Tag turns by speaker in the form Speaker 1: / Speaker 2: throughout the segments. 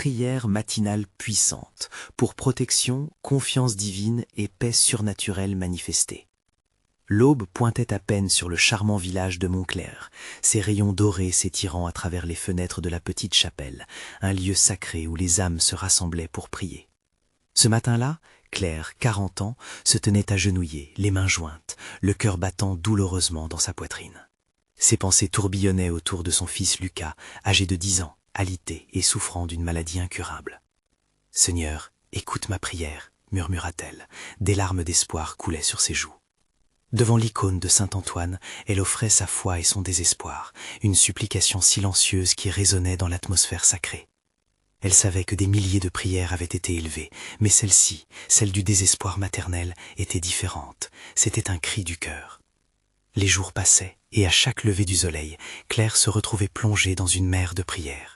Speaker 1: prière matinale puissante, pour protection, confiance divine et paix surnaturelle manifestée. L'aube pointait à peine sur le charmant village de Montclair, ses rayons dorés s'étirant à travers les fenêtres de la petite chapelle, un lieu sacré où les âmes se rassemblaient pour prier. Ce matin-là, Claire, 40 ans, se tenait agenouillée, les mains jointes, le cœur battant douloureusement dans sa poitrine. Ses pensées tourbillonnaient autour de son fils Lucas, âgé de 10 ans, alité et souffrant d'une maladie incurable. « Seigneur, écoute ma prière », murmura-t-elle. Des larmes d'espoir coulaient sur ses joues. Devant l'icône de saint Antoine, elle offrait sa foi et son désespoir, une supplication silencieuse qui résonnait dans l'atmosphère sacrée. Elle savait que des milliers de prières avaient été élevées, mais celle-ci, celle du désespoir maternel, était différente. C'était un cri du cœur. Les jours passaient, et à chaque lever du soleil, Claire se retrouvait plongée dans une mer de prières.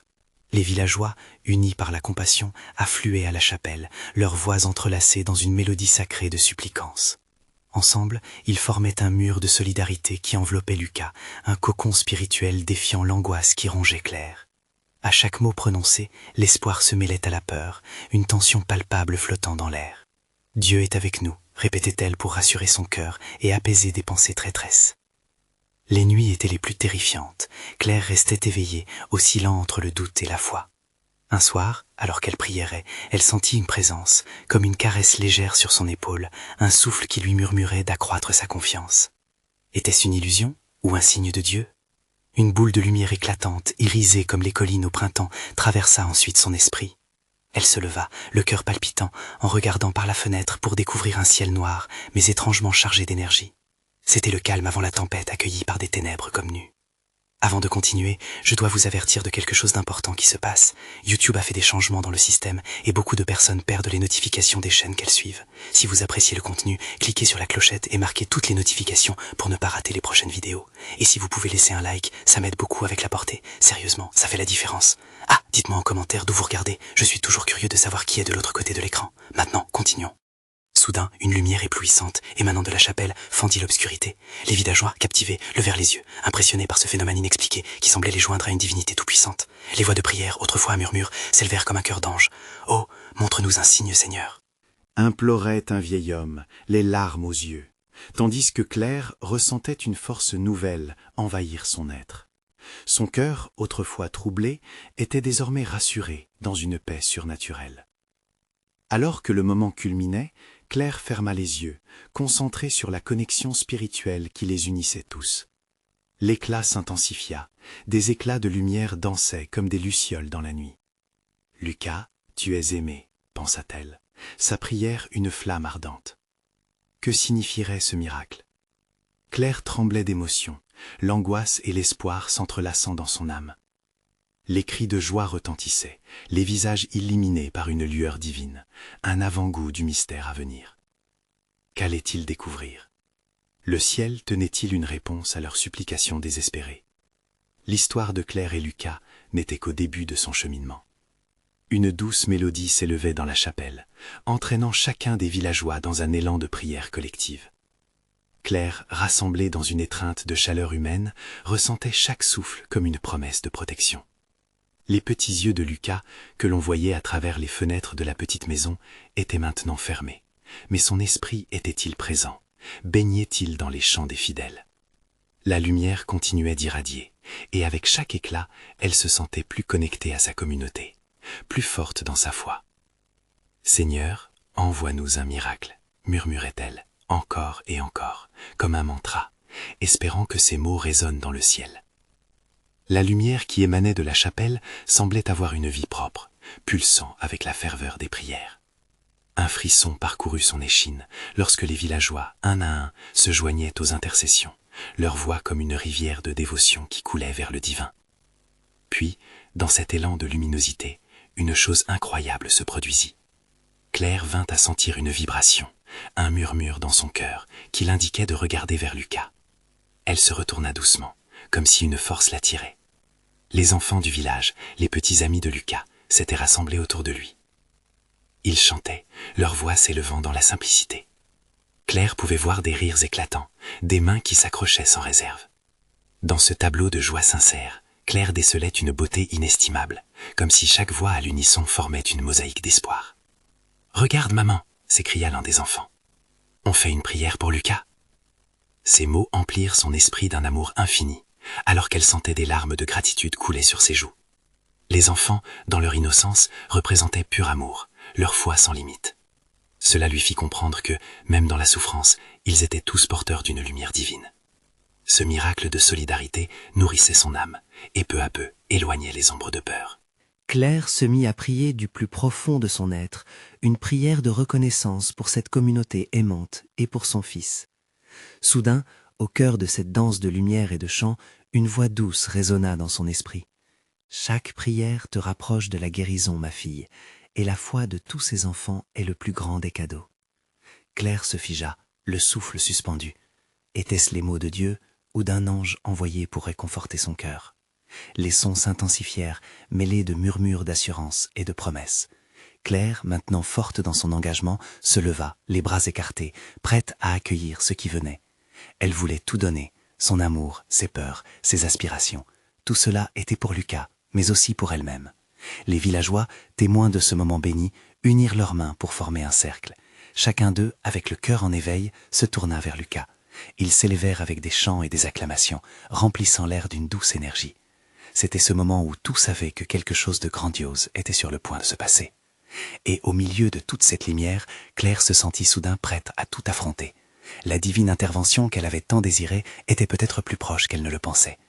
Speaker 1: Les villageois, unis par la compassion, affluaient à la chapelle, leurs voix entrelacées dans une mélodie sacrée de supplicance. Ensemble, ils formaient un mur de solidarité qui enveloppait Lucas, un cocon spirituel défiant l'angoisse qui rongeait Claire. À chaque mot prononcé, l'espoir se mêlait à la peur, une tension palpable flottant dans l'air. « Dieu est avec nous », répétait-elle pour rassurer son cœur et apaiser des pensées traîtresses. Les nuits étaient les plus terrifiantes. Claire restait éveillée, oscillant entre le doute et la foi. Un soir, alors qu'elle prierait, elle sentit une présence, comme une caresse légère sur son épaule, un souffle qui lui murmurait d'accroître sa confiance. Était-ce une illusion ou un signe de Dieu? Une boule de lumière éclatante, irisée comme les collines au printemps, traversa ensuite son esprit. Elle se leva, le cœur palpitant, en regardant par la fenêtre pour découvrir un ciel noir, mais étrangement chargé d'énergie. C'était le calme avant la tempête accueilli par des ténèbres comme nues. Avant de continuer, je dois vous avertir de quelque chose d'important qui se passe. YouTube a fait des changements dans le système et beaucoup de personnes perdent les notifications des chaînes qu'elles suivent. Si vous appréciez le contenu, cliquez sur la clochette et marquez toutes les notifications pour ne pas rater les prochaines vidéos. Et si vous pouvez laisser un like, ça m'aide beaucoup avec la portée. Sérieusement, ça fait la différence. Ah, dites-moi en commentaire d'où vous regardez. Je suis toujours curieux de savoir qui est de l'autre côté de l'écran. Maintenant, continuons. Soudain, une lumière éblouissante, émanant de la chapelle, fendit l'obscurité. Les villageois, captivés, levèrent les yeux, impressionnés par ce phénomène inexpliqué qui semblait les joindre à une divinité tout-puissante. Les voix de prière, autrefois à murmure, s'élevèrent comme un chœur d'ange. « Oh, montre-nous un signe, Seigneur !»
Speaker 2: implorait un vieil homme, les larmes aux yeux, tandis que Claire ressentait une force nouvelle envahir son être. Son cœur, autrefois troublé, était désormais rassuré dans une paix surnaturelle. Alors que le moment culminait, Claire ferma les yeux, concentrée sur la connexion spirituelle qui les unissait tous. L'éclat s'intensifia, des éclats de lumière dansaient comme des lucioles dans la nuit. « Lucas, tu es aimé », pensa-t-elle, sa prière une flamme ardente. Que signifierait ce miracle? Claire tremblait d'émotion, l'angoisse et l'espoir s'entrelaçant dans son âme. Les cris de joie retentissaient, les visages illuminés par une lueur divine, un avant-goût du mystère à venir. Qu'allait-il découvrir? Le ciel tenait-il une réponse à leurs supplications désespérées? L'histoire de Claire et Lucas n'était qu'au début de son cheminement. Une douce mélodie s'élevait dans la chapelle, entraînant chacun des villageois dans un élan de prière collective. Claire, rassemblée dans une étreinte de chaleur humaine, ressentait chaque souffle comme une promesse de protection. Les petits yeux de Lucas, que l'on voyait à travers les fenêtres de la petite maison, étaient maintenant fermés. Mais son esprit était-il présent? Baignait-il dans les chants des fidèles? La lumière continuait d'irradier, et avec chaque éclat, elle se sentait plus connectée à sa communauté, plus forte dans sa foi. « Seigneur, envoie-nous un miracle », murmurait-elle, encore et encore, comme un mantra, espérant que ces mots résonnent dans le ciel. La lumière qui émanait de la chapelle semblait avoir une vie propre, pulsant avec la ferveur des prières. Un frisson parcourut son échine lorsque les villageois, un à un, se joignaient aux intercessions, leur voix comme une rivière de dévotion qui coulait vers le divin. Puis, dans cet élan de luminosité, une chose incroyable se produisit. Claire vint à sentir une vibration, un murmure dans son cœur qui l'indiquait de regarder vers Lucas. Elle se retourna doucement, comme si une force l'attirait. Les enfants du village, les petits amis de Lucas, s'étaient rassemblés autour de lui. Ils chantaient, leur voix s'élevant dans la simplicité. Claire pouvait voir des rires éclatants, des mains qui s'accrochaient sans réserve. Dans ce tableau de joie sincère, Claire décelait une beauté inestimable, comme si chaque voix à l'unisson formait une mosaïque d'espoir. « Regarde, maman !» s'écria l'un des enfants. « On fait une prière pour Lucas !» Ces mots emplirent son esprit d'un amour infini, alors qu'elle sentait des larmes de gratitude couler sur ses joues. Les enfants, dans leur innocence, représentaient pur amour, leur foi sans limite. Cela lui fit comprendre que, même dans la souffrance, ils étaient tous porteurs d'une lumière divine. Ce miracle de solidarité nourrissait son âme, et peu à peu éloignait les ombres de peur.
Speaker 1: Claire se mit à prier du plus profond de son être, une prière de reconnaissance pour cette communauté aimante et pour son fils. Soudain, au cœur de cette danse de lumière et de chant, une voix douce résonna dans son esprit. « Chaque prière te rapproche de la guérison, ma fille, et la foi de tous ces enfants est le plus grand des cadeaux. » Claire se figea, le souffle suspendu. Étaient-ce les mots de Dieu ou d'un ange envoyé pour réconforter son cœur? Les sons s'intensifièrent, mêlés de murmures d'assurance et de promesses. Claire, maintenant forte dans son engagement, se leva, les bras écartés, prête à accueillir ce qui venait. Elle voulait tout donner, son amour, ses peurs, ses aspirations. Tout cela était pour Lucas, mais aussi pour elle-même. Les villageois, témoins de ce moment béni, unirent leurs mains pour former un cercle. Chacun d'eux, avec le cœur en éveil, se tourna vers Lucas. Ils s'élevèrent avec des chants et des acclamations, remplissant l'air d'une douce énergie. C'était ce moment où tous savaient que quelque chose de grandiose était sur le point de se passer. Et au milieu de toute cette lumière, Claire se sentit soudain prête à tout affronter. La divine intervention qu'elle avait tant désirée était peut-être plus proche qu'elle ne le pensait.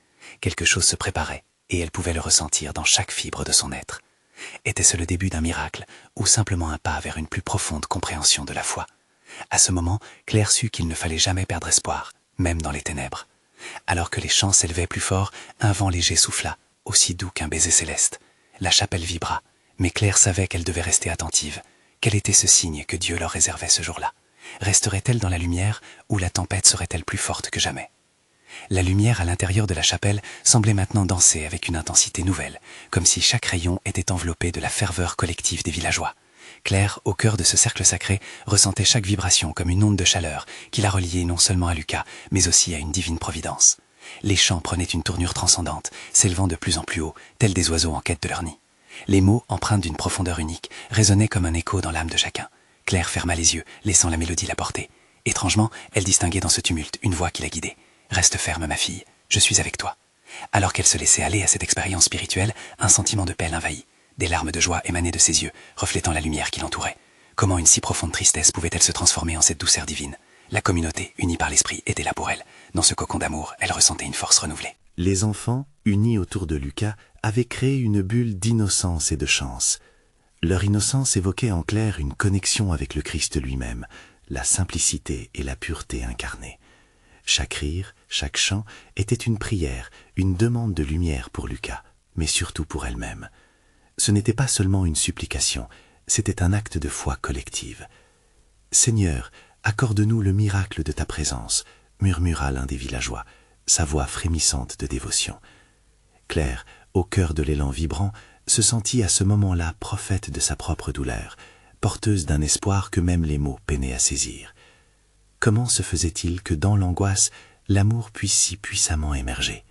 Speaker 1: Quelque chose se préparait, et elle pouvait le ressentir dans chaque fibre de son être. Était-ce le début d'un miracle, ou simplement un pas vers une plus profonde compréhension de la foi? À ce moment, Claire sut qu'il ne fallait jamais perdre espoir, même dans les ténèbres. Alors que les chants s'élevaient plus fort, un vent léger souffla, aussi doux qu'un baiser céleste. La chapelle vibra, mais Claire savait qu'elle devait rester attentive. Quel était ce signe que Dieu leur réservait ce jour-là? Resterait-elle dans la lumière ou la tempête serait-elle plus forte que jamais? La lumière à l'intérieur de la chapelle semblait maintenant danser avec une intensité nouvelle, comme si chaque rayon était enveloppé de la ferveur collective des villageois. Claire, au cœur de ce cercle sacré, ressentait chaque vibration comme une onde de chaleur qui la reliait non seulement à Lucas, mais aussi à une divine providence. Les chants prenaient une tournure transcendante, s'élevant de plus en plus haut, tels des oiseaux en quête de leur nid. Les mots, empreints d'une profondeur unique, résonnaient comme un écho dans l'âme de chacun. Claire ferma les yeux, laissant la mélodie la porter. Étrangement, elle distinguait dans ce tumulte une voix qui la guidait. « Reste ferme, ma fille, je suis avec toi. » Alors qu'elle se laissait aller à cette expérience spirituelle, un sentiment de paix l'envahit. Des larmes de joie émanaient de ses yeux, reflétant la lumière qui l'entourait. Comment une si profonde tristesse pouvait-elle se transformer en cette douceur divine? La communauté, unie par l'esprit, était là pour elle. Dans ce cocon d'amour, elle ressentait une force renouvelée.
Speaker 2: Les enfants, unis autour de Lucas, avaient créé une bulle d'innocence et de chance. Leur innocence évoquait en Claire une connexion avec le Christ lui-même, la simplicité et la pureté incarnées. Chaque rire, chaque chant était une prière, une demande de lumière pour Lucas, mais surtout pour elle-même. Ce n'était pas seulement une supplication, c'était un acte de foi collective. « Seigneur, accorde-nous le miracle de ta présence », murmura l'un des villageois, sa voix frémissante de dévotion. Claire, au cœur de l'élan vibrant, se sentit à ce moment-là prophète de sa propre douleur, porteuse d'un espoir que même les mots peinaient à saisir. Comment se faisait-il que dans l'angoisse, l'amour puisse si puissamment émerger?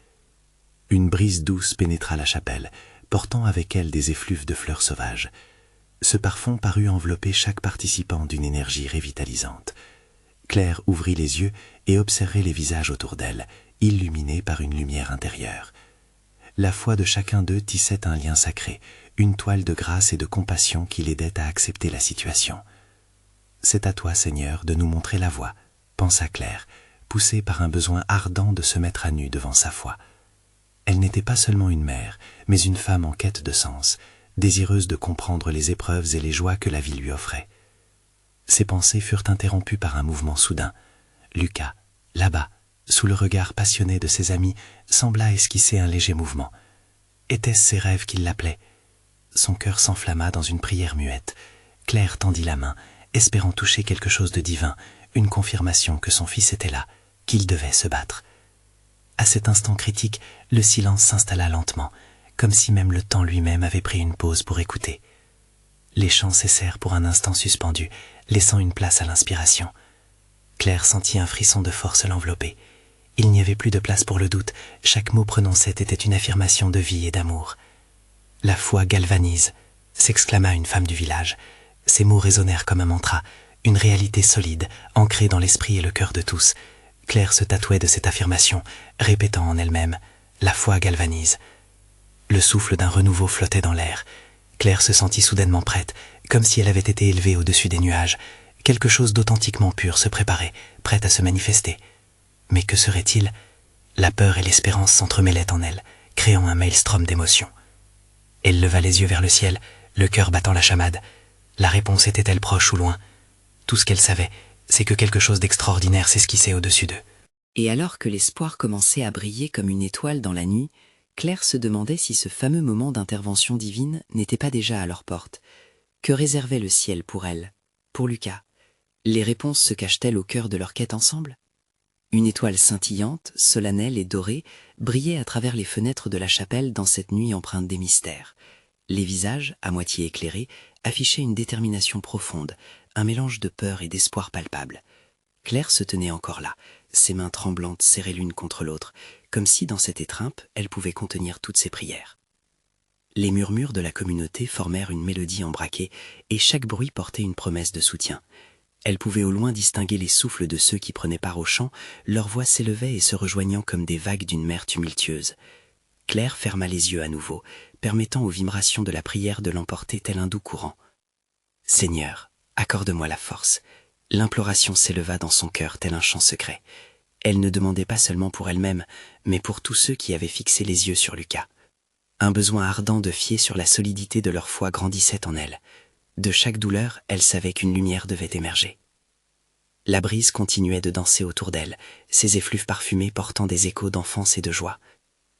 Speaker 2: Une brise douce pénétra la chapelle, portant avec elle des effluves de fleurs sauvages. Ce parfum parut envelopper chaque participant d'une énergie révitalisante. Claire ouvrit les yeux et observait les visages autour d'elle, illuminés par une lumière intérieure. La foi de chacun d'eux tissait un lien sacré, une toile de grâce et de compassion qui l'aidait à accepter la situation. « C'est à toi, Seigneur, de nous montrer la voie », pensa Claire, poussée par un besoin ardent de se mettre à nu devant sa foi. Elle n'était pas seulement une mère, mais une femme en quête de sens, désireuse de comprendre les épreuves et les joies que la vie lui offrait. Ses pensées furent interrompues par un mouvement soudain. Lucas, là-bas, sous le regard passionné de ses amis, sembla esquisser un léger mouvement. Étaient-ce ses rêves qui l'appelaient? Son cœur s'enflamma dans une prière muette. Claire tendit la main, espérant toucher quelque chose de divin, une confirmation que son fils était là, qu'il devait se battre. À cet instant critique, le silence s'installa lentement, comme si même le temps lui-même avait pris une pause pour écouter. Les chants cessèrent pour un instant suspendus, laissant une place à l'inspiration. Claire sentit un frisson de force l'envelopper.
Speaker 1: Il n'y avait plus de place pour le doute, chaque mot prononcé était une affirmation de vie et d'amour. « La foi galvanise », s'exclama une femme du village. Ces mots résonnèrent comme un mantra, une réalité solide, ancrée dans l'esprit et le cœur de tous. Claire se tatouait de cette affirmation, répétant en elle-même « La foi galvanise ». Le souffle d'un renouveau flottait dans l'air. Claire se sentit soudainement prête, comme si elle avait été élevée au-dessus des nuages. Quelque chose d'authentiquement pur se préparait, prête à se manifester. Mais que serait-il? La peur et l'espérance s'entremêlaient en elle, créant un maelstrom d'émotions. Elle leva les yeux vers le ciel, le cœur battant la chamade. La réponse était-elle proche ou loin? Tout ce qu'elle savait, c'est que quelque chose d'extraordinaire s'esquissait au-dessus d'eux.
Speaker 3: Et alors que l'espoir commençait à briller comme une étoile dans la nuit, Claire se demandait si ce fameux moment d'intervention divine n'était pas déjà à leur porte. Que réservait le ciel pour elle, pour Lucas? Les réponses se cachent-elles au cœur de leur quête ensemble? Une étoile scintillante, solennelle et dorée brillait à travers les fenêtres de la chapelle dans cette nuit empreinte des mystères. Les visages, à moitié éclairés, affichaient une détermination profonde, un mélange de peur et d'espoir palpable. Claire se tenait encore là, ses mains tremblantes serrées l'une contre l'autre, comme si dans cette étreinte, elle pouvait contenir toutes ses prières. Les murmures de la communauté formèrent une mélodie embraquée, et chaque bruit portait une promesse de soutien. Elle pouvait au loin distinguer les souffles de ceux qui prenaient part au chant, leurs voix s'élevaient et se rejoignant comme des vagues d'une mer tumultueuse. Claire ferma les yeux à nouveau, permettant aux vibrations de la prière de l'emporter tel un doux courant. « Seigneur, accorde-moi la force ». L'imploration s'éleva dans son cœur tel un chant secret. Elle ne demandait pas seulement pour elle-même, mais pour tous ceux qui avaient fixé les yeux sur Lucas. Un besoin ardent de fier sur la solidité de leur foi grandissait en elle. De chaque douleur, elle savait qu'une lumière devait émerger. La brise continuait de danser autour d'elle, ses effluves parfumés portant des échos d'enfance et de joie.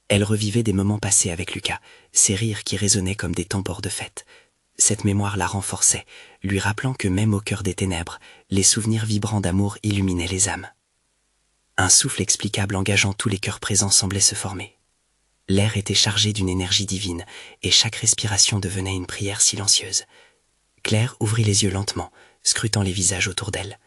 Speaker 3: Elle revivait des moments passés avec Lucas, ses rires qui résonnaient comme des tambours de fête. Cette mémoire la renforçait, lui rappelant que même au cœur des ténèbres, les souvenirs vibrants d'amour illuminaient les âmes. Un souffle explicable engageant tous les cœurs présents semblait se former. L'air était chargé d'une énergie divine, et chaque respiration devenait une prière silencieuse. Claire ouvrit les yeux lentement, scrutant les visages autour d'elle.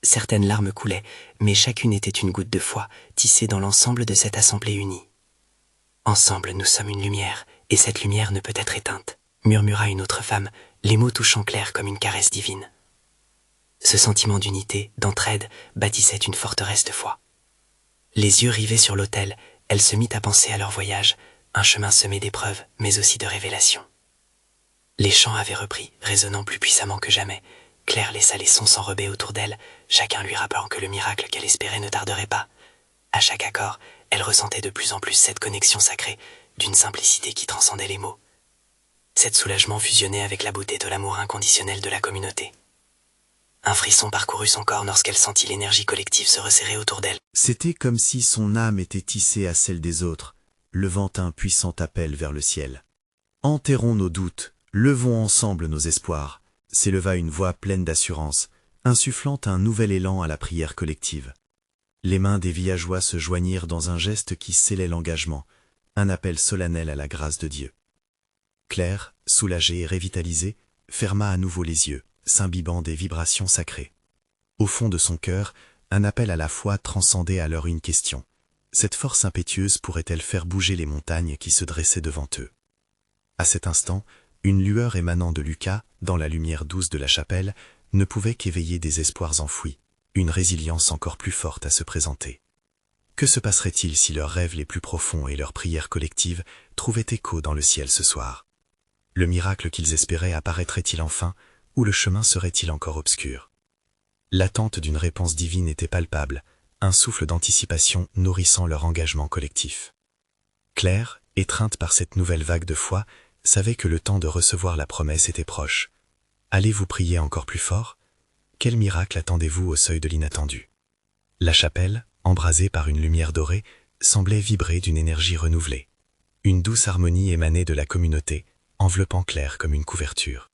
Speaker 3: Certaines larmes coulaient, mais chacune était une goutte de foi, tissée dans l'ensemble de cette assemblée unie. « Ensemble, nous sommes une lumière, et cette lumière ne peut être éteinte », murmura une autre femme, les mots touchant Claire comme une caresse divine. Ce sentiment d'unité, d'entraide, bâtissait une forteresse de foi. Les yeux rivés sur l'autel, elle se mit à penser à leur voyage, un chemin semé d'épreuves, mais aussi de révélations. Les chants avaient repris, résonnant plus puissamment que jamais. Claire laissa les sons s'enrober autour d'elle, chacun lui rappelant que le miracle qu'elle espérait ne tarderait pas. À chaque accord, elle ressentait de plus en plus cette connexion sacrée, d'une simplicité qui transcendait les mots. Cet soulagement fusionnait avec la beauté de l'amour inconditionnel de la communauté. Un frisson parcourut son corps lorsqu'elle sentit l'énergie collective se resserrer autour d'elle.
Speaker 2: C'était comme si son âme était tissée à celle des autres, levant un puissant appel vers le ciel. « Enterrons nos doutes, levons ensemble nos espoirs », s'éleva une voix pleine d'assurance, insufflant un nouvel élan à la prière collective. Les mains des villageois se joignirent dans un geste qui scellait l'engagement, un appel solennel à la grâce de Dieu. Claire, soulagée et révitalisée, ferma à nouveau les yeux, s'imbibant des vibrations sacrées. Au fond de son cœur, un appel à la foi transcendait alors une question. Cette force impétueuse pourrait-elle faire bouger les montagnes qui se dressaient devant eux? À cet instant, une lueur émanant de Lucas, dans la lumière douce de la chapelle, ne pouvait qu'éveiller des espoirs enfouis, une résilience encore plus forte à se présenter. Que se passerait-il si leurs rêves les plus profonds et leurs prières collectives trouvaient écho dans le ciel ce soir? Le miracle qu'ils espéraient apparaîtrait-il enfin, ou le chemin serait-il encore obscur? L'attente d'une réponse divine était palpable, un souffle d'anticipation nourrissant leur engagement collectif. Claire, étreinte par cette nouvelle vague de foi, savait que le temps de recevoir la promesse était proche. Allez-vous prier encore plus fort? Quel miracle attendez-vous au seuil de l'inattendu? La chapelle, embrasée par une lumière dorée, semblait vibrer d'une énergie renouvelée. Une douce harmonie émanait de la communauté, enveloppant Claire comme une couverture.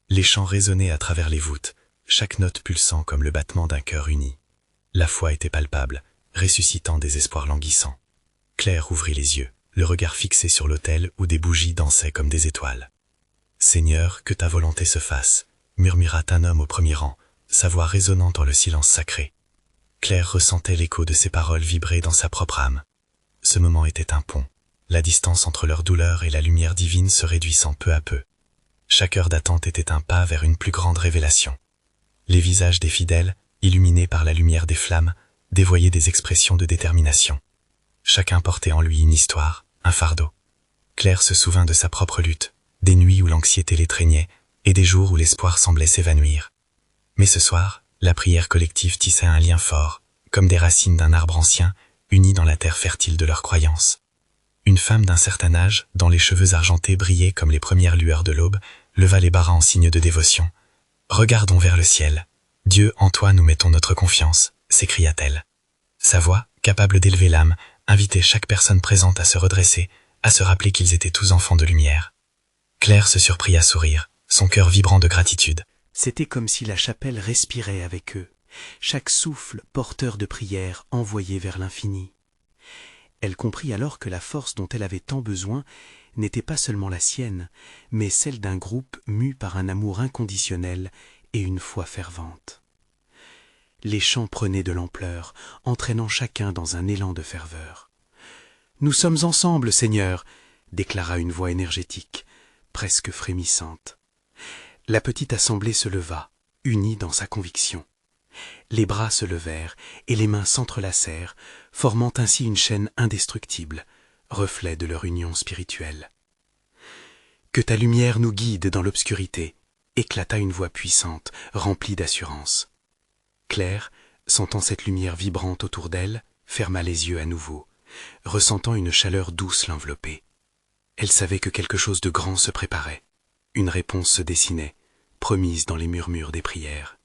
Speaker 2: Les chants résonnaient à travers les voûtes, chaque note pulsant comme le battement d'un cœur uni. La foi était palpable, ressuscitant des espoirs languissants. Claire ouvrit les yeux, le regard fixé sur l'autel où des bougies dansaient comme des étoiles. « Seigneur, que ta volonté se fasse », murmura un homme au premier rang, sa voix résonnant dans le silence sacré. Claire ressentait l'écho de ces paroles vibrer dans sa propre âme. Ce moment était un pont, la distance entre leur douleur et la lumière divine se réduisant peu à peu. Chaque heure d'attente était un pas vers une plus grande révélation. Les visages des fidèles, illuminés par la lumière des flammes, dévoyaient des expressions de détermination. Chacun portait en lui une histoire, un fardeau. Claire se souvint de sa propre lutte, des nuits où l'anxiété l'étreignait et des jours où l'espoir semblait s'évanouir. Mais ce soir, la prière collective tissait un lien fort, comme des racines d'un arbre ancien, unis dans la terre fertile de leur croyance. Une femme d'un certain âge, dont les cheveux argentés brillaient comme les premières lueurs de l'aube, leva les bras en signe de dévotion. « Regardons vers le ciel. Dieu, en toi nous mettons notre confiance », s'écria-t-elle. Sa voix, capable d'élever l'âme, invitait chaque personne présente à se redresser, à se rappeler qu'ils étaient tous enfants de lumière. Claire se surprit à sourire, son cœur vibrant de gratitude.
Speaker 1: C'était comme si la chapelle respirait avec eux, chaque souffle porteur de prière envoyé vers l'infini. Elle comprit alors que la force dont elle avait tant besoin n'était pas seulement la sienne, mais celle d'un groupe mu par un amour inconditionnel et une foi fervente. Les chants prenaient de l'ampleur, entraînant chacun dans un élan de ferveur. « Nous sommes ensemble, Seigneur !» déclara une voix énergétique, presque frémissante. La petite assemblée se leva, unie dans sa conviction. Les bras se levèrent et les mains s'entrelacèrent, formant ainsi une chaîne indestructible, reflet de leur union spirituelle. « Que ta lumière nous guide dans l'obscurité !» éclata une voix puissante, remplie d'assurance. Claire, sentant cette lumière vibrante autour d'elle, ferma les yeux à nouveau, ressentant une chaleur douce l'envelopper. Elle savait que quelque chose de grand se préparait. Une réponse se dessinait, promise dans les murmures des prières.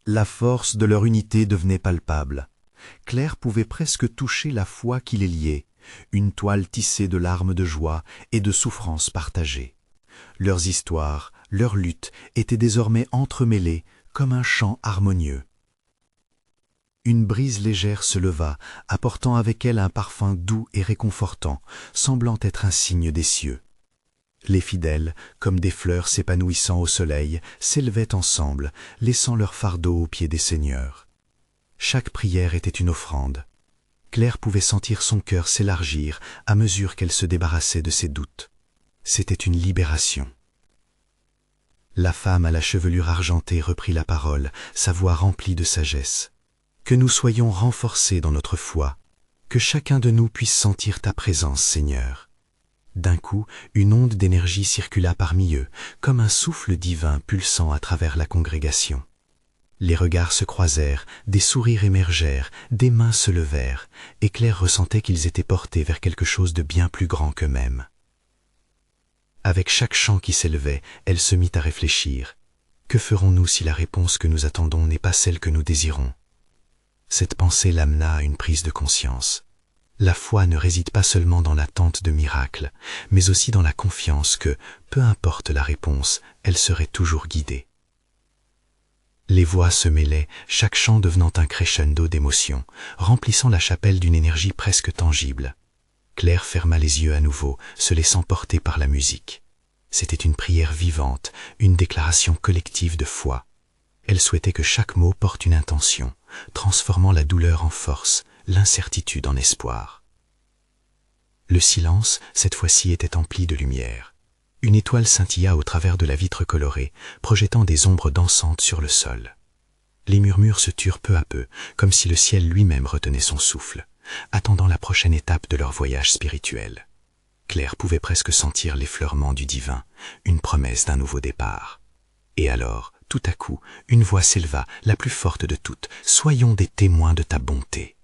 Speaker 2: La force de leur unité devenait palpable. Claire pouvait presque toucher la foi qui les liait, une toile tissée de larmes de joie et de souffrances partagées. Leurs histoires, leurs luttes étaient désormais entremêlées comme un chant harmonieux. Une brise légère se leva, apportant avec elle un parfum doux et réconfortant, semblant être un signe des cieux. Les fidèles, comme des fleurs s'épanouissant au soleil, s'élevaient ensemble, laissant leur fardeau aux pieds des seigneurs. Chaque prière était une offrande. Claire pouvait sentir son cœur s'élargir à mesure qu'elle se débarrassait de ses doutes. C'était une libération. La femme à la chevelure argentée reprit la parole, sa voix remplie de sagesse. « Que nous soyons renforcés dans notre foi, que chacun de nous puisse sentir ta présence, Seigneur. » D'un coup, une onde d'énergie circula parmi eux, comme un souffle divin pulsant à travers la congrégation. Les regards se croisèrent, des sourires émergèrent, des mains se levèrent, et Claire ressentait qu'ils étaient portés vers quelque chose de bien plus grand qu'eux-mêmes. Avec chaque chant qui s'élevait, elle se mit à réfléchir. Que ferons-nous si la réponse que nous attendons n'est pas celle que nous désirons? Cette pensée l'amena à une prise de conscience. La foi ne réside pas seulement dans l'attente de miracles, mais aussi dans la confiance que, peu importe la réponse, elle serait toujours guidée. Les voix se mêlaient, chaque chant devenant un crescendo d'émotions, remplissant la chapelle d'une énergie presque tangible. Claire ferma les yeux à nouveau, se laissant porter par la musique. C'était une prière vivante, une déclaration collective de foi. Elle souhaitait que chaque mot porte une intention, transformant la douleur en force, l'incertitude en espoir. Le silence, cette fois-ci, était empli de lumière. Une étoile scintilla au travers de la vitre colorée, projetant des ombres dansantes sur le sol. Les murmures se turent peu à peu, comme si le ciel lui-même retenait son souffle, attendant la prochaine étape de leur voyage spirituel. Claire pouvait presque sentir l'effleurement du divin, une promesse d'un nouveau départ. Et alors, tout à coup, une voix s'éleva, la plus forte de toutes. « Soyons des témoins de ta bonté !»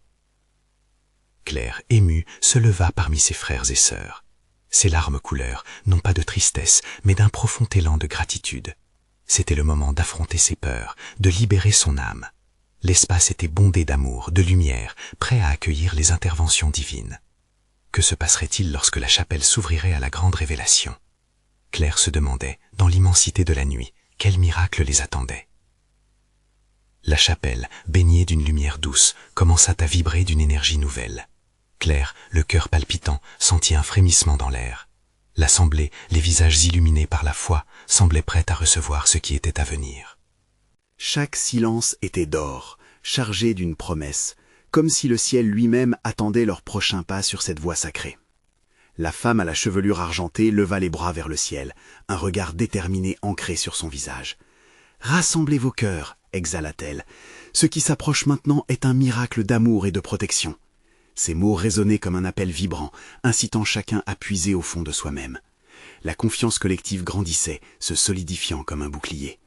Speaker 2: Claire, émue, se leva parmi ses frères et sœurs. Ses larmes coulèrent, non pas de tristesse, mais d'un profond élan de gratitude. C'était le moment d'affronter ses peurs, de libérer son âme. L'espace était bondé d'amour, de lumière, prêt à accueillir les interventions divines. Que se passerait-il lorsque la chapelle s'ouvrirait à la grande révélation? Claire se demandait, dans l'immensité de la nuit, quel miracle les attendait. La chapelle, baignée d'une lumière douce, commença à vibrer d'une énergie nouvelle. Claire, le cœur palpitant, sentit un frémissement dans l'air. L'assemblée, les visages illuminés par la foi, semblait prête à recevoir ce qui était à venir.
Speaker 4: Chaque silence était d'or, chargé d'une promesse, comme si le ciel lui-même attendait leur prochain pas sur cette voie sacrée. La femme à la chevelure argentée leva les bras vers le ciel, un regard déterminé ancré sur son visage. « Rassemblez vos cœurs !» exhala-t-elle. « Ce qui s'approche maintenant est un miracle d'amour et de protection. » Ces mots résonnaient comme un appel vibrant, incitant chacun à puiser au fond de soi-même. La confiance collective grandissait, se solidifiant comme un bouclier.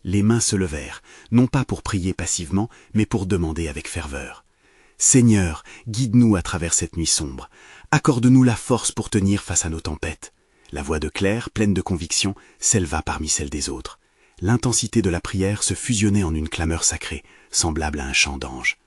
Speaker 4: Les mains se levèrent, non pas pour prier passivement, mais pour demander avec ferveur. « Seigneur, guide-nous à travers cette nuit sombre. Accorde-nous la force pour tenir face à nos tempêtes. » La voix de Claire, pleine de conviction, s'éleva parmi celles des autres. L'intensité de la prière se fusionnait en une clameur sacrée, semblable à un chant d'ange.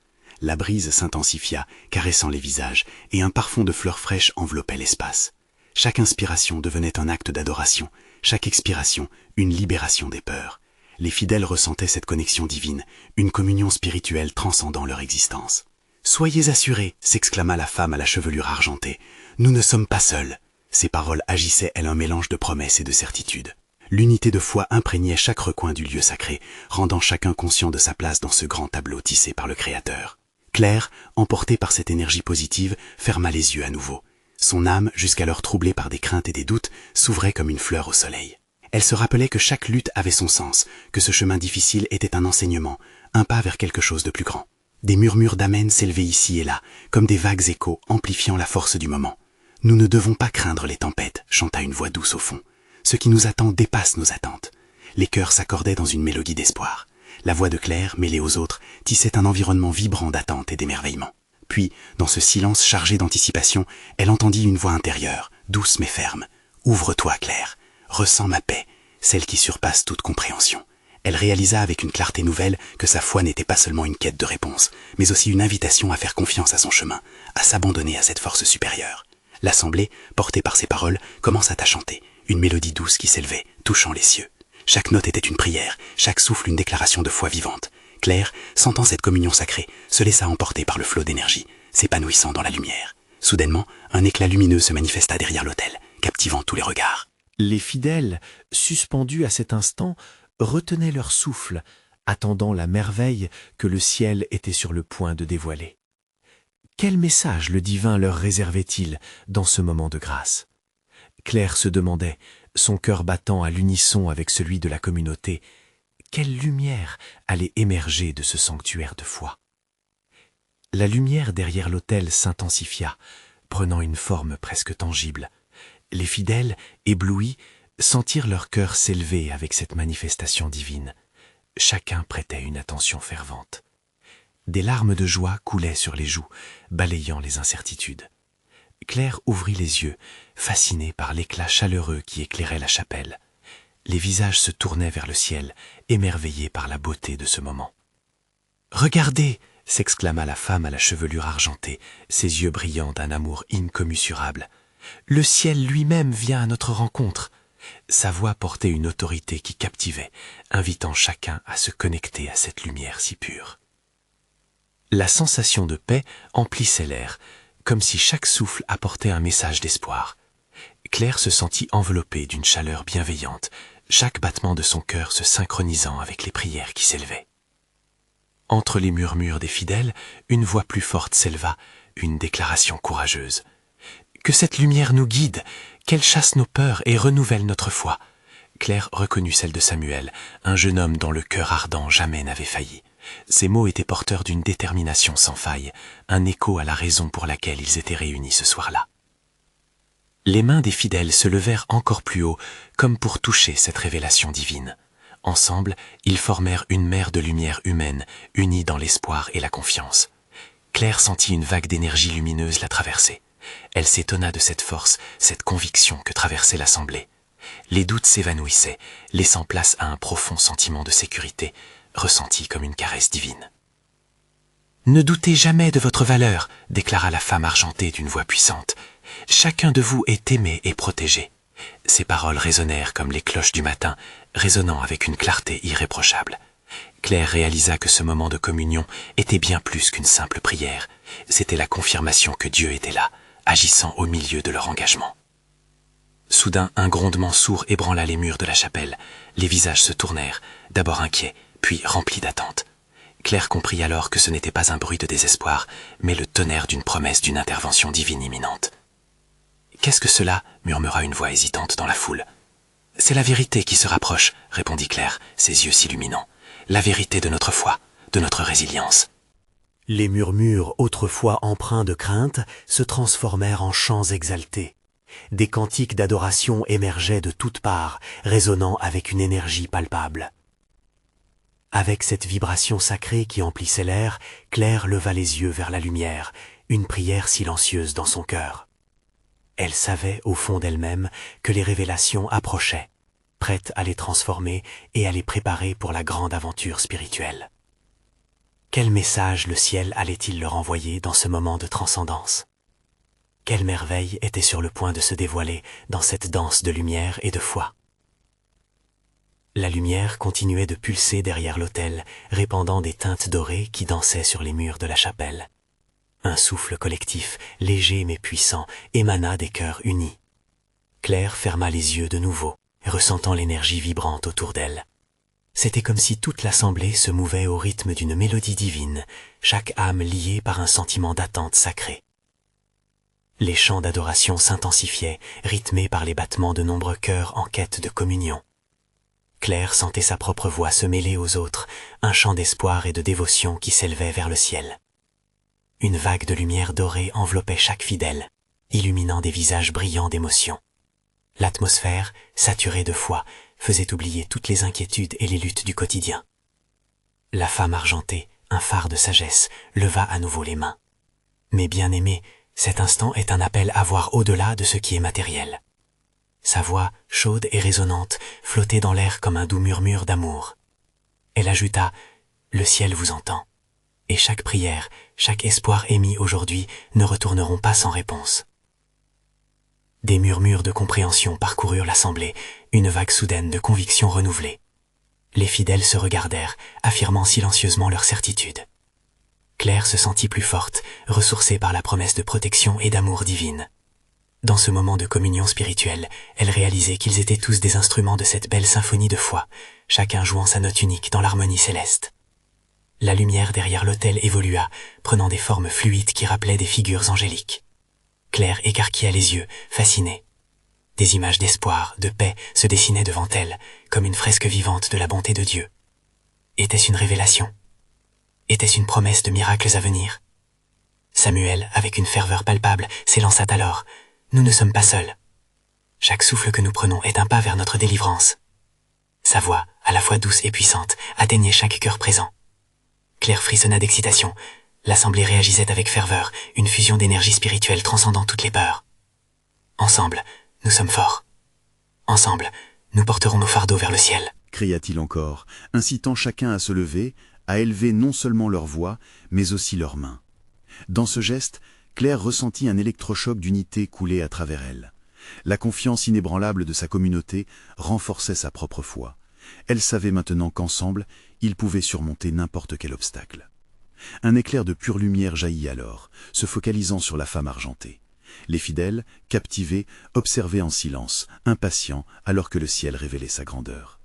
Speaker 4: La brise s'intensifia, caressant les visages, et un parfum de fleurs fraîches enveloppait l'espace. Chaque inspiration devenait un acte d'adoration, chaque expiration, une libération des peurs. Les fidèles ressentaient cette connexion divine, une communion spirituelle transcendant leur existence. « Soyez assurés !» s'exclama la femme à la chevelure argentée. « Nous ne sommes pas seuls !» Ces paroles agissaient, elles, un mélange de promesses et de certitude. L'unité de foi imprégnait chaque recoin du lieu sacré, rendant chacun conscient de sa place dans ce grand tableau tissé par le Créateur. Claire, emportée par cette énergie positive, ferma les yeux à nouveau. Son âme, jusqu'alors troublée par des craintes et des doutes, s'ouvrait comme une fleur au soleil. Elle se rappelait que chaque lutte avait son sens, que ce chemin difficile était un enseignement, un pas vers quelque chose de plus grand. Des murmures d'amen s'élevaient ici et là, comme des vagues échos amplifiant la force du moment. « Nous ne devons pas craindre les tempêtes », chanta une voix douce au fond. « Ce qui nous attend dépasse nos attentes. » Les cœurs s'accordaient dans une mélodie d'espoir. La voix de Claire, mêlée aux autres, tissait un environnement vibrant d'attente et d'émerveillement. Puis, dans ce silence chargé d'anticipation, elle entendit une voix intérieure, douce mais ferme. « Ouvre-toi, Claire. Ressens ma paix, celle qui surpasse toute compréhension. » Elle réalisa avec une clarté nouvelle que sa foi n'était pas seulement une quête de réponse, mais aussi une invitation à faire confiance à son chemin, à s'abandonner à cette force supérieure. L'assemblée, portée par ces paroles, commença à chanter, une mélodie douce qui s'élevait, touchant les cieux. Chaque note était une prière, chaque souffle une déclaration de foi vivante. Claire, sentant cette communion sacrée, se laissa emporter par le flot d'énergie, s'épanouissant dans la lumière. Soudainement, un éclat lumineux se manifesta derrière l'autel, captivant tous les regards.
Speaker 1: Les fidèles, suspendus à cet instant, retenaient leur souffle, attendant la merveille que le ciel était sur le point de dévoiler. Quel message le divin leur réservait-il dans ce moment de grâce? Claire se demandait, son cœur battant à l'unisson avec celui de la communauté, quelle lumière allait émerger de ce sanctuaire de foi. La lumière derrière l'autel s'intensifia, prenant une forme presque tangible. Les fidèles, éblouis, sentirent leur cœur s'élever avec cette manifestation divine. Chacun prêtait une attention fervente. Des larmes de joie coulaient sur les joues, balayant les incertitudes. Claire ouvrit les yeux, fascinée par l'éclat chaleureux qui éclairait la chapelle. Les visages se tournaient vers le ciel, émerveillés par la beauté de ce moment. « Regardez !» s'exclama la femme à la chevelure argentée, ses yeux brillant d'un amour incommensurable. « Le ciel lui-même vient à notre rencontre !» Sa voix portait une autorité qui captivait, invitant chacun à se connecter à cette lumière si pure. La sensation de paix emplissait l'air, comme si chaque souffle apportait un message d'espoir. Claire se sentit enveloppée d'une chaleur bienveillante, chaque battement de son cœur se synchronisant avec les prières qui s'élevaient. Entre les murmures des fidèles, une voix plus forte s'éleva, une déclaration courageuse. « Que cette lumière nous guide, qu'elle chasse nos peurs et renouvelle notre foi. » Claire reconnut celle de Samuel, un jeune homme dont le cœur ardent jamais n'avait failli. Ces mots étaient porteurs d'une détermination sans faille, un écho à la raison pour laquelle ils étaient réunis ce soir-là. Les mains des fidèles se levèrent encore plus haut, comme pour toucher cette révélation divine. Ensemble, ils formèrent une mer de lumière humaine, unie dans l'espoir et la confiance. Claire sentit une vague d'énergie lumineuse la traverser. Elle s'étonna de cette force, cette conviction que traversait l'assemblée. Les doutes s'évanouissaient, laissant place à un profond sentiment de sécurité, ressenti comme une caresse divine. « Ne doutez jamais de votre valeur, déclara la femme argentée d'une voix puissante. Chacun de vous est aimé et protégé. Ces paroles résonnèrent comme les cloches du matin, résonnant avec une clarté irréprochable. Claire réalisa que ce moment de communion était bien plus qu'une simple prière. C'était la confirmation que Dieu était là, agissant au milieu de leur engagement. Soudain, un grondement sourd ébranla les murs de la chapelle. Les visages se tournèrent, d'abord inquiets, puis remplis d'attente. Claire comprit alors que ce n'était pas un bruit de désespoir, mais le tonnerre d'une promesse d'une intervention divine imminente. « Qu'est-ce que cela » murmura une voix hésitante dans la foule. « C'est la vérité qui se rapproche » répondit Claire, ses yeux s'illuminant. « La vérité de notre foi, de notre résilience. »
Speaker 5: Les murmures, autrefois empreints de crainte, se transformèrent en chants exaltés. Des cantiques d'adoration émergeaient de toutes parts, résonnant avec une énergie palpable. Avec cette vibration sacrée qui emplissait l'air, Claire leva les yeux vers la lumière, une prière silencieuse dans son cœur. Elle savait, au fond d'elle-même, que les révélations approchaient, prêtes à les transformer et à les préparer pour la grande aventure spirituelle. Quel message le ciel allait-il leur envoyer dans ce moment de transcendance? Quelle merveille était sur le point de se dévoiler dans cette danse de lumière et de foi? La lumière continuait de pulser derrière l'autel, répandant des teintes dorées qui dansaient sur les murs de la chapelle. Un souffle collectif, léger mais puissant, émana des cœurs unis. Claire ferma les yeux de nouveau, ressentant l'énergie vibrante autour d'elle. C'était comme si toute l'assemblée se mouvait au rythme d'une mélodie divine, chaque âme liée par un sentiment d'attente sacrée. Les chants d'adoration s'intensifiaient, rythmés par les battements de nombreux cœurs en quête de communion. Claire sentait sa propre voix se mêler aux autres, un chant d'espoir et de dévotion qui s'élevait vers le ciel. Une vague de lumière dorée enveloppait chaque fidèle, illuminant des visages brillants d'émotion. L'atmosphère, saturée de foi, faisait oublier toutes les inquiétudes et les luttes du quotidien. La femme argentée, un phare de sagesse, leva à nouveau les mains. Mais bien-aimé, cet instant est un appel à voir au-delà de ce qui est matériel. Sa voix, chaude et résonnante, flottait dans l'air comme un doux murmure d'amour. Elle ajouta « Le ciel vous entend, et chaque prière, chaque espoir émis aujourd'hui ne retourneront pas sans réponse. » Des murmures de compréhension parcoururent l'assemblée, une vague soudaine de conviction renouvelée. Les fidèles se regardèrent, affirmant silencieusement leur certitude. Claire se sentit plus forte, ressourcée par la promesse de protection et d'amour divine. Dans ce moment de communion spirituelle, elle réalisait qu'ils étaient tous des instruments de cette belle symphonie de foi, chacun jouant sa note unique dans l'harmonie céleste. La lumière derrière l'autel évolua, prenant des formes fluides qui rappelaient des figures angéliques. Claire écarquilla les yeux, fascinée. Des images d'espoir, de paix se dessinaient devant elle, comme une fresque vivante de la bonté de Dieu. Était-ce une révélation? Était-ce une promesse de miracles à venir? Samuel, avec une ferveur palpable, s'élança alors. Nous ne sommes pas seuls. Chaque souffle que nous prenons est un pas vers notre délivrance. Sa voix, à la fois douce et puissante, atteignait chaque cœur présent. Claire frissonna d'excitation. L'assemblée réagissait avec ferveur, une fusion d'énergie spirituelle transcendant toutes les peurs. Ensemble, nous sommes forts. Ensemble, nous porterons nos fardeaux vers le ciel.
Speaker 4: Cria-t-il encore, incitant chacun à se lever, à élever non seulement leur voix, mais aussi leurs mains. Dans ce geste, Claire ressentit un électrochoc d'unité couler à travers elle. La confiance inébranlable de sa communauté renforçait sa propre foi. Elle savait maintenant qu'ensemble, ils pouvaient surmonter n'importe quel obstacle. Un éclair de pure lumière jaillit alors, se focalisant sur la femme argentée. Les fidèles, captivés, observaient en silence, impatients, alors que le ciel révélait sa grandeur.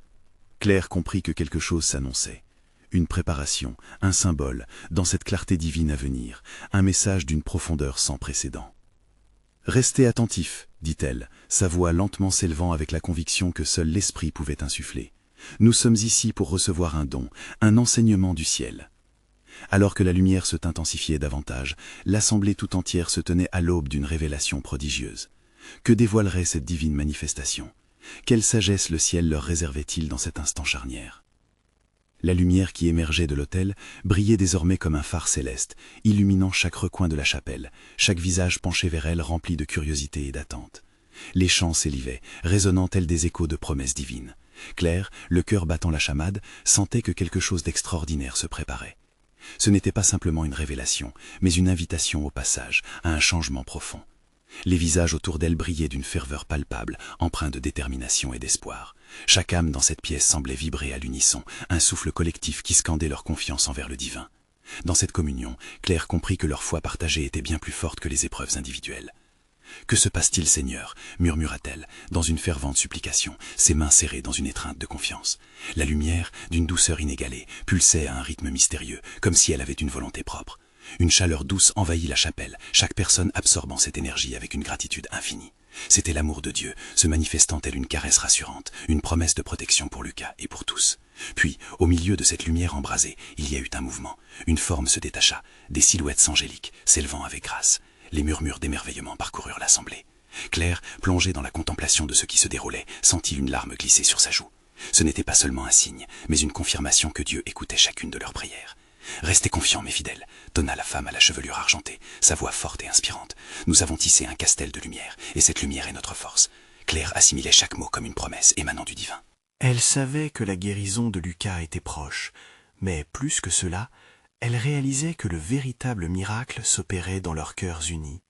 Speaker 4: Claire comprit que quelque chose s'annonçait. Une préparation, un symbole, dans cette clarté divine à venir, un message d'une profondeur sans précédent. « Restez attentifs, dit-elle, sa voix lentement s'élevant avec la conviction que seul l'esprit pouvait insuffler. Nous sommes ici pour recevoir un don, un enseignement du ciel. » Alors que la lumière se intensifiait davantage, l'assemblée tout entière se tenait à l'aube d'une révélation prodigieuse. Que dévoilerait cette divine manifestation? Quelle sagesse le ciel leur réservait-il dans cet instant charnière?
Speaker 2: La lumière qui émergeait de l'autel brillait désormais comme un phare céleste, illuminant chaque recoin de la chapelle, chaque visage penché vers elle rempli de curiosité et d'attente. Les chants s'élevaient, résonnant tels des échos de promesses divines. Claire, le cœur battant la chamade, sentait que quelque chose d'extraordinaire se préparait. Ce n'était pas simplement une révélation, mais une invitation au passage, à un changement profond. Les visages autour d'elle brillaient d'une ferveur palpable, empreinte de détermination et d'espoir. Chaque âme dans cette pièce semblait vibrer à l'unisson, un souffle collectif qui scandait leur confiance envers le divin. Dans cette communion, Claire comprit que leur foi partagée était bien plus forte que les épreuves individuelles. « Que se passe-t-il, Seigneur » murmura-t-elle, dans une fervente supplication, ses mains serrées dans une étreinte de confiance. La lumière, d'une douceur inégalée, pulsait à un rythme mystérieux, comme si elle avait une volonté propre. Une chaleur douce envahit la chapelle, chaque personne absorbant cette énergie avec une gratitude infinie. C'était l'amour de Dieu, se manifestant tel une caresse rassurante, une promesse de protection pour Lucas et pour tous. Puis, au milieu de cette lumière embrasée, il y a eu un mouvement. Une forme se détacha, des silhouettes angéliques, s'élevant avec grâce. Les murmures d'émerveillement parcoururent l'assemblée. Claire, plongée dans la contemplation de ce qui se déroulait, sentit une larme glisser sur sa joue. Ce n'était pas seulement un signe, mais une confirmation que Dieu écoutait chacune de leurs prières. « Restez confiants, mes fidèles », tonna la femme à la chevelure argentée, sa voix forte et inspirante. « Nous avons tissé un castel de lumière, et cette lumière est notre force. » Claire assimilait chaque mot comme une promesse émanant du divin.
Speaker 5: Elle savait que la guérison de Lucas était proche, mais plus que cela, elle réalisait que le véritable miracle s'opérait dans leurs cœurs unis.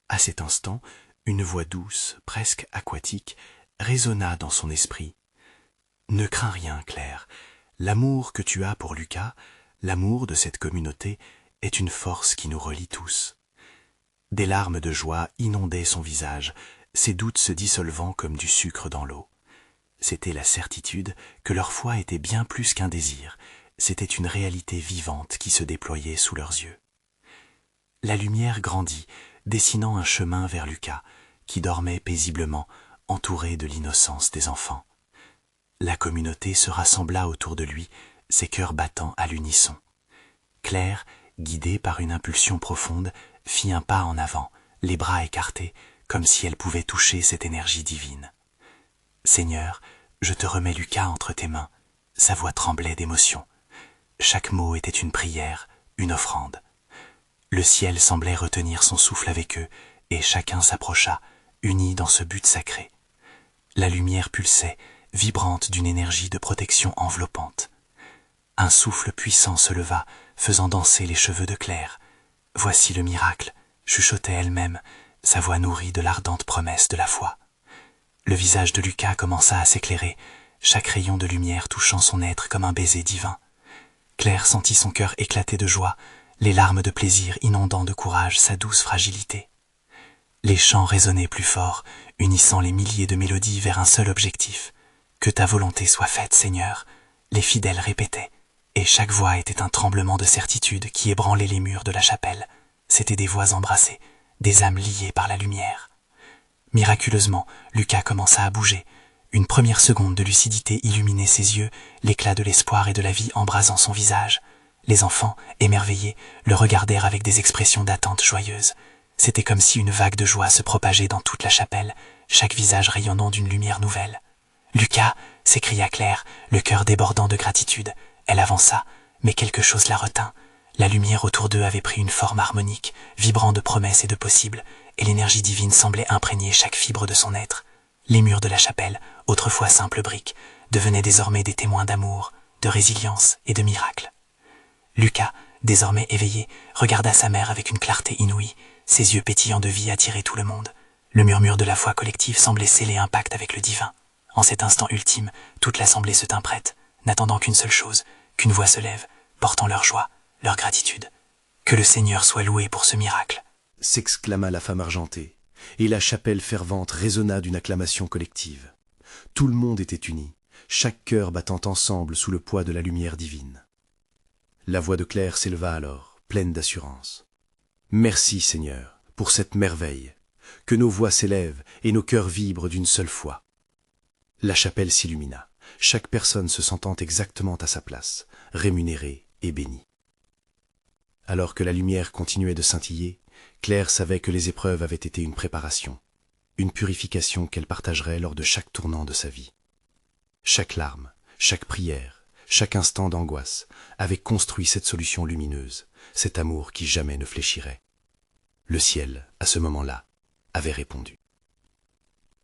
Speaker 5: À cet instant, une voix douce, presque aquatique, résonna dans son esprit. « Ne crains rien, Claire. L'amour que tu as pour Lucas, l'amour de cette communauté, est une force qui nous relie tous. » Des larmes de joie inondaient son visage, ses doutes se dissolvant comme du sucre dans l'eau. C'était la certitude que leur foi était bien plus qu'un désir, c'était une réalité vivante qui se déployait sous leurs yeux. La lumière grandit, dessinant un chemin vers Lucas, qui dormait paisiblement, entouré de l'innocence des enfants. La communauté se rassembla autour de lui, ses cœurs battant à l'unisson. Claire, guidée par une impulsion profonde, fit un pas en avant, les bras écartés, comme si elle pouvait toucher cette énergie divine. « Seigneur, je te remets Lucas entre tes mains. » Sa voix tremblait d'émotion. Chaque mot était une prière, une offrande. Le ciel semblait retenir son souffle avec eux, et chacun s'approcha, uni dans ce but sacré. La lumière pulsait, vibrante d'une énergie de protection enveloppante. Un souffle puissant se leva, faisant danser les cheveux de Claire. « Voici le miracle », chuchotait elle-même, sa voix nourrie de l'ardente promesse de la foi. Le visage de Lucas commença à s'éclairer, chaque rayon de lumière touchant son être comme un baiser divin. Claire sentit son cœur éclater de joie, les larmes de plaisir inondant de courage sa douce fragilité. Les chants résonnaient plus fort, unissant les milliers de mélodies vers un seul objectif. « Que ta volonté soit faite, Seigneur !» Les fidèles répétaient, et chaque voix était un tremblement de certitude qui ébranlait les murs de la chapelle. C'étaient des voix embrassées, des âmes liées par la lumière. Miraculeusement, Lucas commença à bouger. Une première seconde de lucidité illuminait ses yeux, l'éclat de l'espoir et de la vie embrasant son visage. Les enfants, émerveillés, le regardèrent avec des expressions d'attente joyeuse. C'était comme si une vague de joie se propageait dans toute la chapelle, chaque visage rayonnant d'une lumière nouvelle. « Lucas !» s'écria Claire, le cœur débordant de gratitude. Elle avança, mais quelque chose la retint. La lumière autour d'eux avait pris une forme harmonique, vibrant de promesses et de possibles, et l'énergie divine semblait imprégner chaque fibre de son être. Les murs de la chapelle, autrefois simples briques, devenaient désormais des témoins d'amour, de résilience et de miracle. Lucas, désormais éveillé, regarda sa mère avec une clarté inouïe, ses yeux pétillants de vie attiraient tout le monde. Le murmure de la foi collective semblait sceller un pacte avec le divin. En cet instant ultime, toute l'assemblée se tint prête, n'attendant qu'une seule chose, qu'une voix se lève, portant leur joie, leur gratitude. Que le Seigneur soit loué pour ce miracle.
Speaker 2: S'exclama la femme argentée, et la chapelle fervente résonna d'une acclamation collective. Tout le monde était uni, chaque cœur battant ensemble sous le poids de la lumière divine. La voix de Claire s'éleva alors, pleine d'assurance. « Merci, Seigneur, pour cette merveille. Que nos voix s'élèvent et nos cœurs vibrent d'une seule foi. » La chapelle s'illumina, chaque personne se sentant exactement à sa place, rémunérée et bénie. Alors que la lumière continuait de scintiller, Claire savait que les épreuves avaient été une préparation, une purification qu'elle partagerait lors de chaque tournant de sa vie. Chaque larme, chaque prière, chaque instant d'angoisse, avait construit cette solution lumineuse, cet amour qui jamais ne fléchirait. Le ciel, à ce moment-là, avait répondu.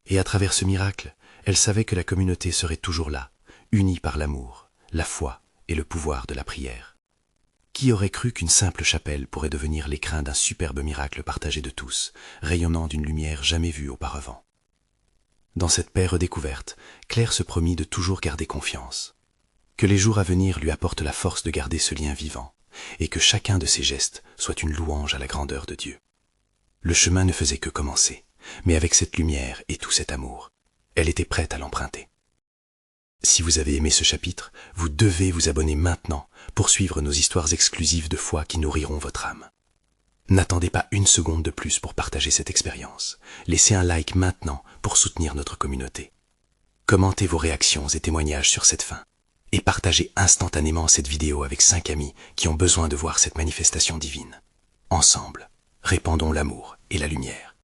Speaker 2: Et à travers ce miracle, elle savait que la communauté serait toujours là, unie par l'amour, la foi et le pouvoir de la prière. Qui aurait cru qu'une simple chapelle pourrait devenir l'écrin d'un superbe miracle partagé de tous, rayonnant d'une lumière jamais vue auparavant? Dans cette paix redécouverte, Claire se promit de toujours garder confiance. Que les jours à venir lui apportent la force de garder ce lien vivant, et que chacun de ses gestes soit une louange à la grandeur de Dieu. Le chemin ne faisait que commencer, mais avec cette lumière et tout cet amour, elle était prête à l'emprunter. Si vous avez aimé ce chapitre, vous devez vous abonner maintenant pour suivre nos histoires exclusives de foi qui nourriront votre âme. N'attendez pas une seconde de plus pour partager cette expérience. Laissez un like maintenant pour soutenir notre communauté. Commentez vos réactions et témoignages sur cette fin. Et partagez instantanément cette vidéo avec 5 amis qui ont besoin de voir cette manifestation divine. Ensemble, répandons l'amour et la lumière.